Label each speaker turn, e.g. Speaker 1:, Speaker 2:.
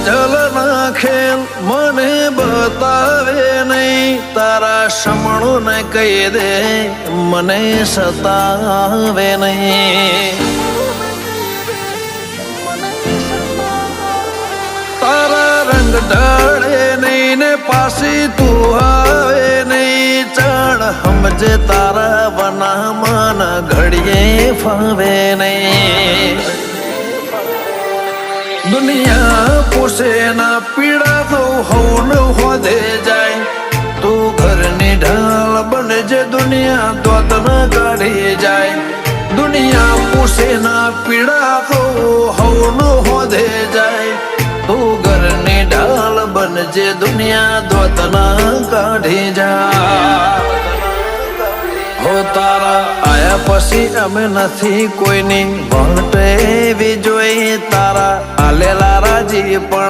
Speaker 1: કાજલના ખેલ મને બતાવે નહીં, તારા સમણું ને કહી દે મને સતાવે નહીં. તારા રંગ ઢળે નહીં ને પાછી તું આવે નહીં, ચાણ સમજે તારા વનામાં ઘડીએ ફાવે નહીં. દુનિયા પૂછે ના પીડા તો હવન હોદે જાય, તું ઘરની ઢાલ બનજે દુનિયા દોત ન કાઢી જાય. દુનિયા પૂછે ના પીડા તો હવન હોદે જાય, તું ઘરની ઢાલ બનજે દુનિયા દોત ન કાઢી જાય. હો તારા આયા પછી અમે નથી કોઈની ભણતે એવી જોઈ, તારા આલેલા રાજી પણ